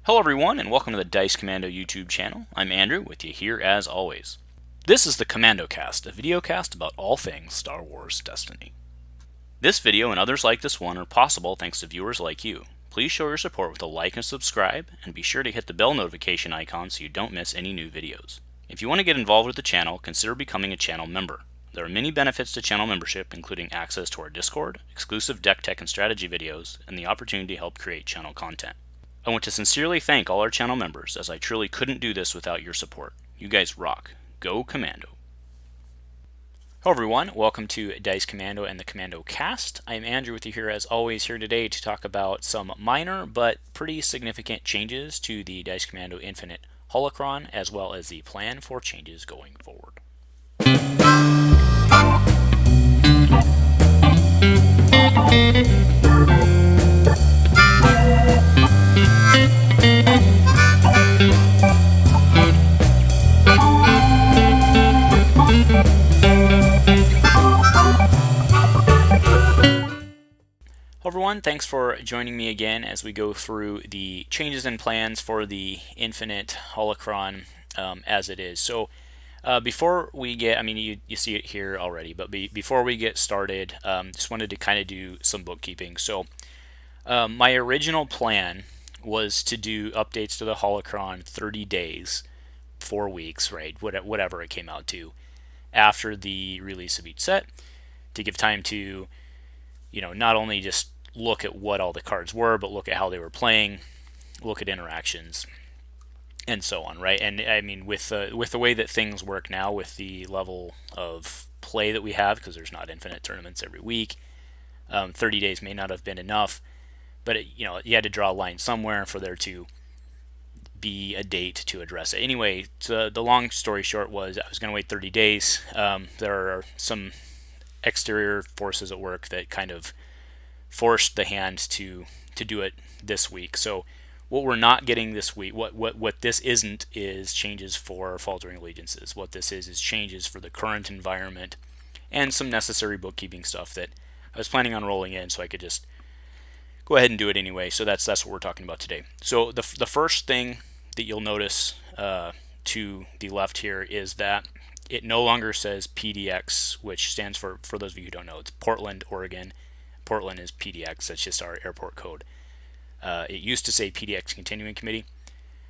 Hello everyone, and welcome to the Dice Commando YouTube channel. I'm Andrew, with you here as always. This is the Commando Cast, a video cast about all things Star Wars Destiny. This video and others like this one are possible thanks to viewers like you. Please show your support with a like and subscribe, and be sure to hit the bell notification icon so you don't miss any new videos. If you want to get involved with the channel, consider becoming a channel member. There are many benefits to channel membership, including access to our Discord, exclusive deck tech and strategy videos, and the opportunity to help create channel content. I want to sincerely thank all our channel members, as I truly couldn't do this without your support. You guys rock. Go Commando. Hello everyone, welcome to Dice Commando and the Commando Cast. I'm Andrew with you here as always here today to talk about some minor but pretty significant changes to the Dice Commando Infinite Holocron, as well as the plan for changes going forward. Hello everyone, thanks for joining me again as we go through the changes and plans for the Infinite Holocron as it is. So before we get, you see it here already, but before we get started, just wanted to kind of do some bookkeeping. So my original plan was to do updates to the Holocron 30 days, 4 weeks, right, whatever it came out to, after the release of each set, to give time to, not only just look at what all the cards were, but look at how they were playing, look at interactions, and so on, right? And I mean, with the way that things work now, with the level of play that we have, because there's not infinite tournaments every week, 30 days may not have been enough, but you had to draw a line somewhere for there to be a date to address it. Anyway, so the long story short was I was going to wait 30 days. There are some exterior forces at work that kind of forced the hand to do it this week. So what we're not getting this week, what this isn't, is changes for Faltering Allegiances. What this is changes for the current environment and some necessary bookkeeping stuff that I was planning on rolling in so I could just go ahead and do it anyway. So that's what we're talking about today. So the first thing that you'll notice to the left here is that it no longer says PDX, which stands for those of you who don't know, it's Portland, Oregon. Portland is PDX, that's just our airport code. It used to say PDX Continuing Committee.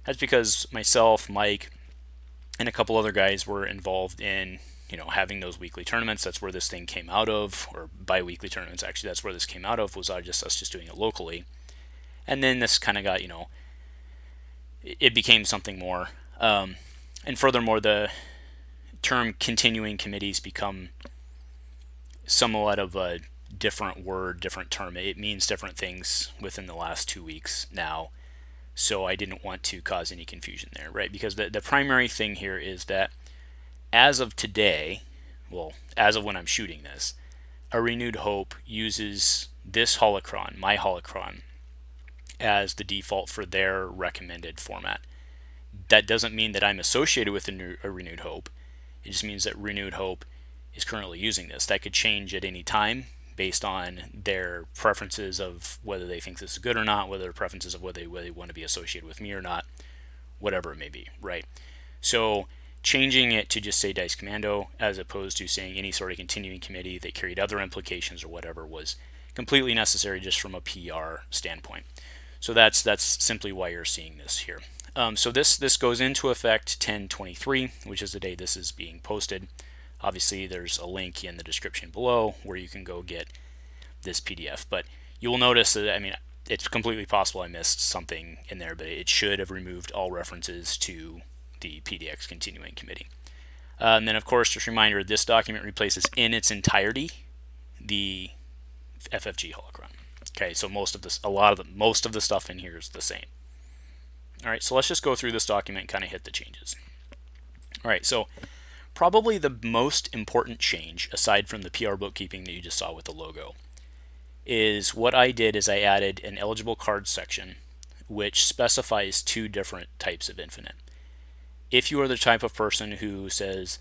That's because myself, Mike, and a couple other guys were involved in, having those weekly tournaments. That's where this thing came out of, or bi-weekly tournaments, actually. That's where this came out of, was us just doing it locally. And then this kind of got, it became something more. And furthermore, the term continuing committees become somewhat of a different word, different term. It means different things within the last 2 weeks now, so I didn't want to cause any confusion there, right? Because the primary thing here is that as of today, well, as of when I'm shooting this, A Renewed Hope uses this holocron, my holocron, as the default for their recommended format. That doesn't mean that I'm associated with A Renewed Hope. It just means that Renewed Hope is currently using this. That could change at any time based on their preferences of whether they think this is good or not, whether their preferences of whether they want to be associated with me or not, whatever it may be, right? So changing it to just say Dice Commando as opposed to saying any sort of continuing committee that carried other implications or whatever was completely necessary just from a PR standpoint. So that's simply why you're seeing this here. So this goes into effect 10/23, which is the day this is being posted. Obviously, there's a link in the description below where you can go get this PDF. But you will notice that, it's completely possible I missed something in there, but it should have removed all references to the PDX Continuing Committee. And then, of course, just a reminder, this document replaces in its entirety the FFG holocron. Okay, so most of the stuff in here is the same. All right, so let's just go through this document and kind of hit the changes. All right, so probably the most important change, aside from the PR bookkeeping that you just saw with the logo, is what I did is I added an eligible cards section which specifies 2 different types of infinite. If you are the type of person who says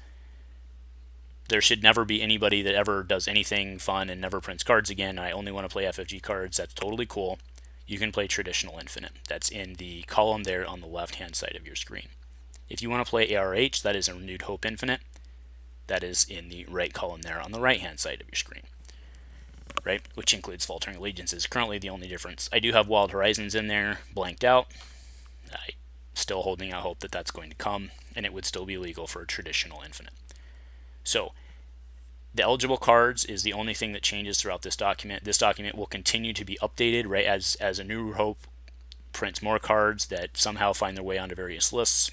there should never be anybody that ever does anything fun and never prints cards again, I only want to play FFG cards, that's totally cool. you can play Traditional Infinite. That's in the column there on the left-hand side of your screen. If you want to play ARH, that is a Renewed Hope Infinite. That is in the right column there on the right-hand side of your screen, right? Which includes Faltering Allegiances. Currently the only difference. I do have Wild Horizons in there, blanked out. I'm still holding out hope that that's going to come, and it would still be legal for a Traditional Infinite. So, the eligible cards is the only thing that changes throughout this document. This document will continue to be updated, right, as A New Hope prints more cards that somehow find their way onto various lists.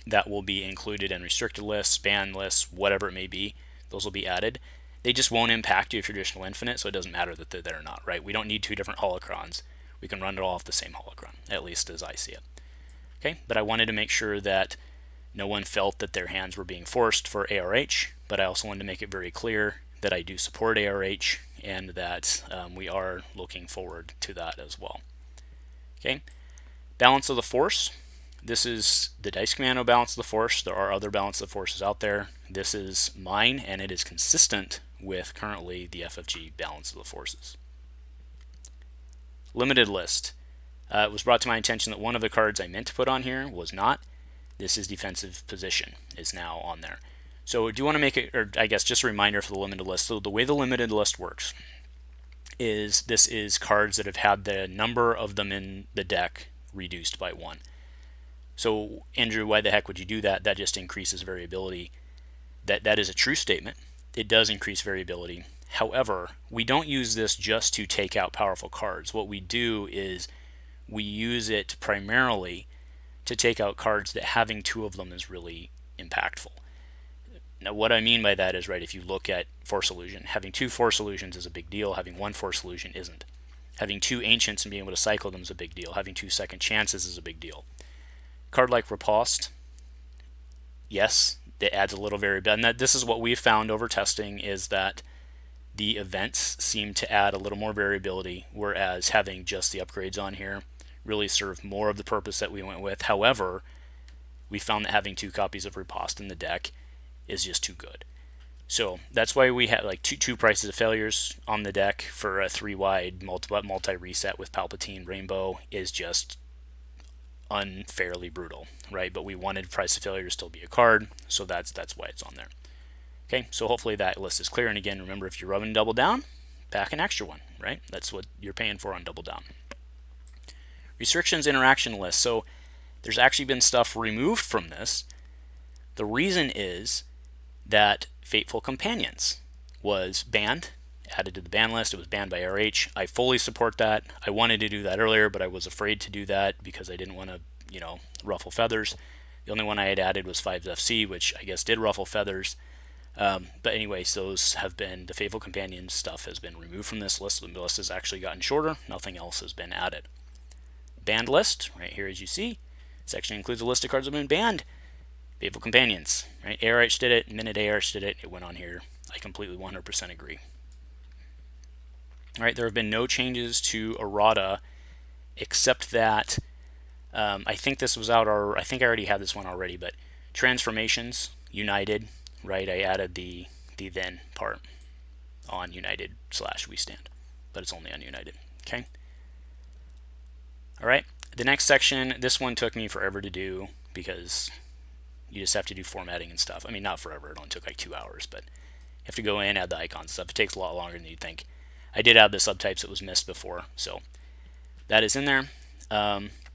That will be included in restricted lists, banned lists, whatever it may be. Those will be added. They just won't impact your Traditional Infinite, so it doesn't matter that they're there or not, right? We don't need two different holocrons. We can run it all off the same holocron, at least as I see it. Okay, but I wanted to make sure that no one felt that their hands were being forced for ARH, but I also wanted to make it very clear that I do support ARH and that we are looking forward to that as well. Okay, Balance of the Force. This is the Dice Commando Balance of the Force. There are other Balance of the Forces out there. This is mine, and it is consistent with currently the FFG Balance of the Forces. Limited List. It was brought to my attention that one of the cards I meant to put on here was not. This is Defensive Position is now on there. So do you want to make it, or I guess just a reminder for the limited list. So the way the limited list works is this is cards that have had the number of them in the deck reduced by 1. So Andrew, why the heck would you do that? That just increases variability. That is a true statement. It does increase variability. However, we don't use this just to take out powerful cards. What we do is we use it primarily to take out cards that having 2 of them is really impactful. Now, what I mean by that is, right, if you look at Force Illusion, having 2 Force Illusions is a big deal. Having 1 Force Illusion isn't. Having 2 Ancients and being able to cycle them is a big deal. Having 2 Second Chances is a big deal. Card like Riposte, yes, it adds a little variability. And this is what we've found over testing, is that the events seem to add a little more variability, whereas having just the upgrades on here really serve more of the purpose that we went with. However, we found that having 2 copies of Riposte in the deck is just too good. So that's why we have like two Prices of Failures on the deck for a 3-wide multi-reset with Palpatine Rainbow is just unfairly brutal, right? But we wanted Price of Failure to still be a card, so that's why it's on there. Okay, so hopefully that list is clear. And again, remember, if you're rubbing Double Down, pack an extra one, right? That's what you're paying for on Double Down. Restrictions Interaction List. So there's actually been stuff removed from this. The reason is that Fateful Companions was banned, added to the ban list. It was banned by RH. I fully support that. I wanted to do that earlier, but I was afraid to do that because I didn't want to, ruffle feathers. The only one I had added was 5's FC, which I guess did ruffle feathers. But anyways, those have been, the Fateful Companions stuff has been removed from this list. The list has actually gotten shorter. Nothing else has been added. Banned list, right here as you see. Section includes a list of cards that have been banned. Fateful Companions, right? ARH did it, Minute ARH did it, it went on here. I completely 100% agree. All right, there have been no changes to errata, except that I think this was out, or I think I already had this one already, but Transformations, United, right? I added the then part on United / We Stand, but it's only on United, okay? All right, the next section, this one took me forever to do because you just have to do formatting and stuff. I mean, not forever, it only took like 2 hours, but you have to go in, add the icons and stuff. It takes a lot longer than you'd think. I did add the subtypes that was missed before, so that is in there.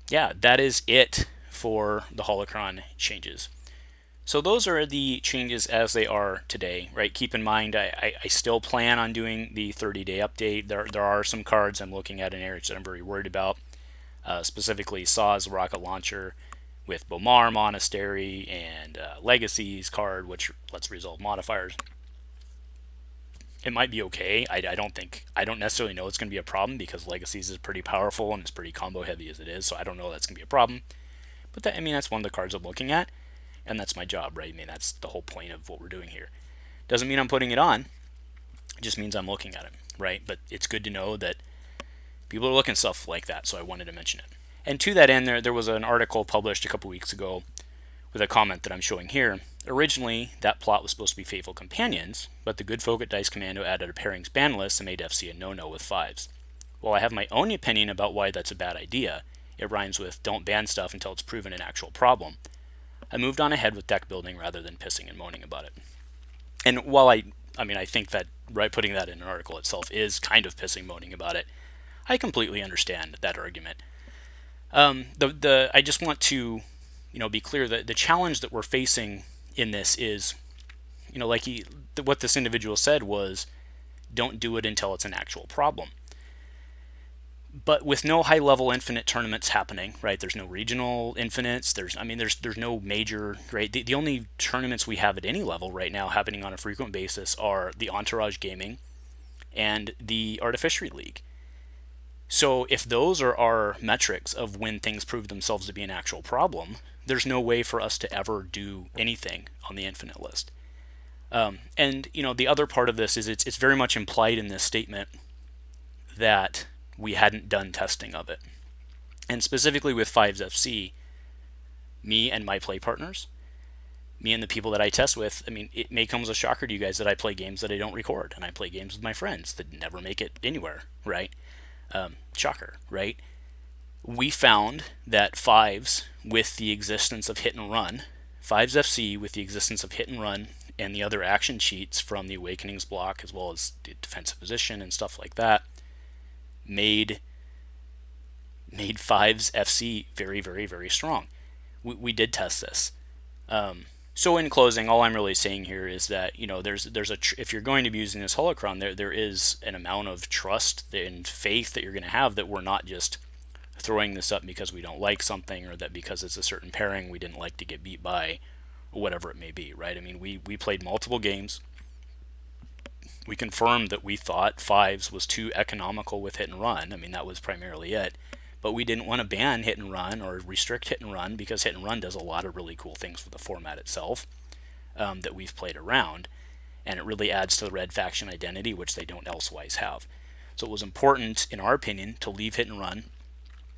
Yeah, that is it for the Holocron changes. So those are the changes as they are today, right? Keep in mind, I still plan on doing the 30-day update. There are some cards I'm looking at in areas that I'm very worried about. Specifically Saw's rocket launcher with Bomar Monastery and Legacies card, which lets resolve modifiers. It might be okay. I don't necessarily know it's going to be a problem because Legacies is pretty powerful and it's pretty combo heavy as it is, so I don't know that's going to be a problem. But that's one of the cards I'm looking at, and that's my job, right? I mean, that's the whole point of what we're doing here. Doesn't mean I'm putting it on. It just means I'm looking at it, right? But it's good to know that people are looking at stuff like that, so I wanted to mention it. And to that end, there was an article published a couple weeks ago with a comment that I'm showing here. Originally, that plot was supposed to be Fateful Companions, but the good folk at Dice Commando added a pairings ban list and made FC a no-no with 5s. Well, I have my own opinion about why that's a bad idea. It rhymes with don't ban stuff until it's proven an actual problem. I moved on ahead with deck building rather than pissing and moaning about it. And while I think that putting that in an article itself is kind of pissing moaning about it, I completely understand that argument. I just want to, be clear that the challenge that we're facing in this is, what this individual said was, don't do it until it's an actual problem. But with no high-level infinite tournaments happening, right? There's no regional infinites. There's no major, right? The only tournaments we have at any level right now happening on a frequent basis are the Entourage Gaming and the Artificery League. So if those are our metrics of when things prove themselves to be an actual problem, there's no way for us to ever do anything on the infinite list. And the other part of this is it's very much implied in this statement that we hadn't done testing of it. And specifically with 5's FC, me and my play partners, me and the people that I test with, it may come as a shocker to you guys that I play games that I don't record, and I play games with my friends that never make it anywhere, right? Shocker, right? We found that 5's with the existence of hit and run, 5's FC with the existence of hit and run, and the other action sheets from the Awakenings block, as well as the defensive position and stuff like that, made 5's FC very, very, very strong. We did test this. So in closing, all I'm really saying here is that if you're going to be using this holocron, there is an amount of trust and faith that you're going to have that we're not just throwing this up because we don't like something, or that because it's a certain pairing we didn't like to get beat by, or whatever it may be, right? We played multiple games. We confirmed that we thought 5's was too economical with hit and run. That was primarily it. But we didn't want to ban hit and run or restrict hit and run, because hit and run does a lot of really cool things for the format itself that we've played around. And it really adds to the red faction identity, which they don't elsewise have. So it was important, in our opinion, to leave hit and run.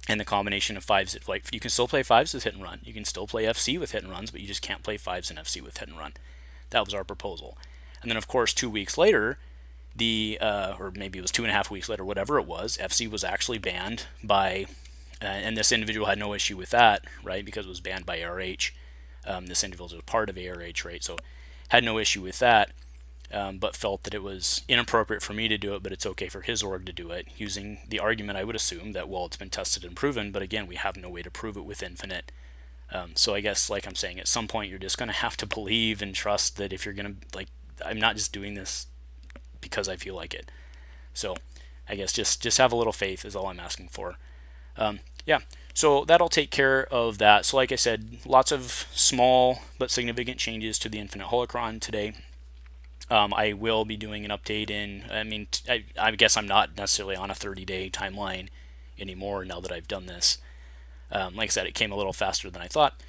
And the combination of 5's, you can still play 5's with hit and run. You can still play FC with hit and runs, but you just can't play 5's and FC with hit and run. That was our proposal. And then, of course, 2 weeks later, or maybe it was 2.5 weeks later, whatever it was, FC was actually banned by, and this individual had no issue with that, right, because it was banned by ARH. This individual was part of ARH, right, so had no issue with that, but felt that it was inappropriate for me to do it, but it's okay for his org to do it, using the argument, I would assume, that, well, it's been tested and proven, but again, we have no way to prove it with Infinite. So I guess, like I'm saying, at some point you're just going to have to believe and trust that if you're going to, I'm not just doing this because I feel like it. So I guess just have a little faith is all I'm asking for. So that'll take care of that. So like I said, lots of small but significant changes to the Infinite Holocron today. I will be doing an update I guess I'm not necessarily on a 30-day timeline anymore now that I've done this. Like I said, it came a little faster than I thought,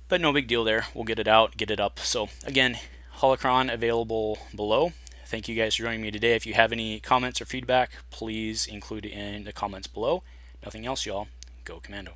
but no big deal there. We'll get it out, get it up. So again, Holocron available below. Thank you guys for joining me today. If you have any comments or feedback, please include it in the comments below. Nothing else, y'all. Go Commando.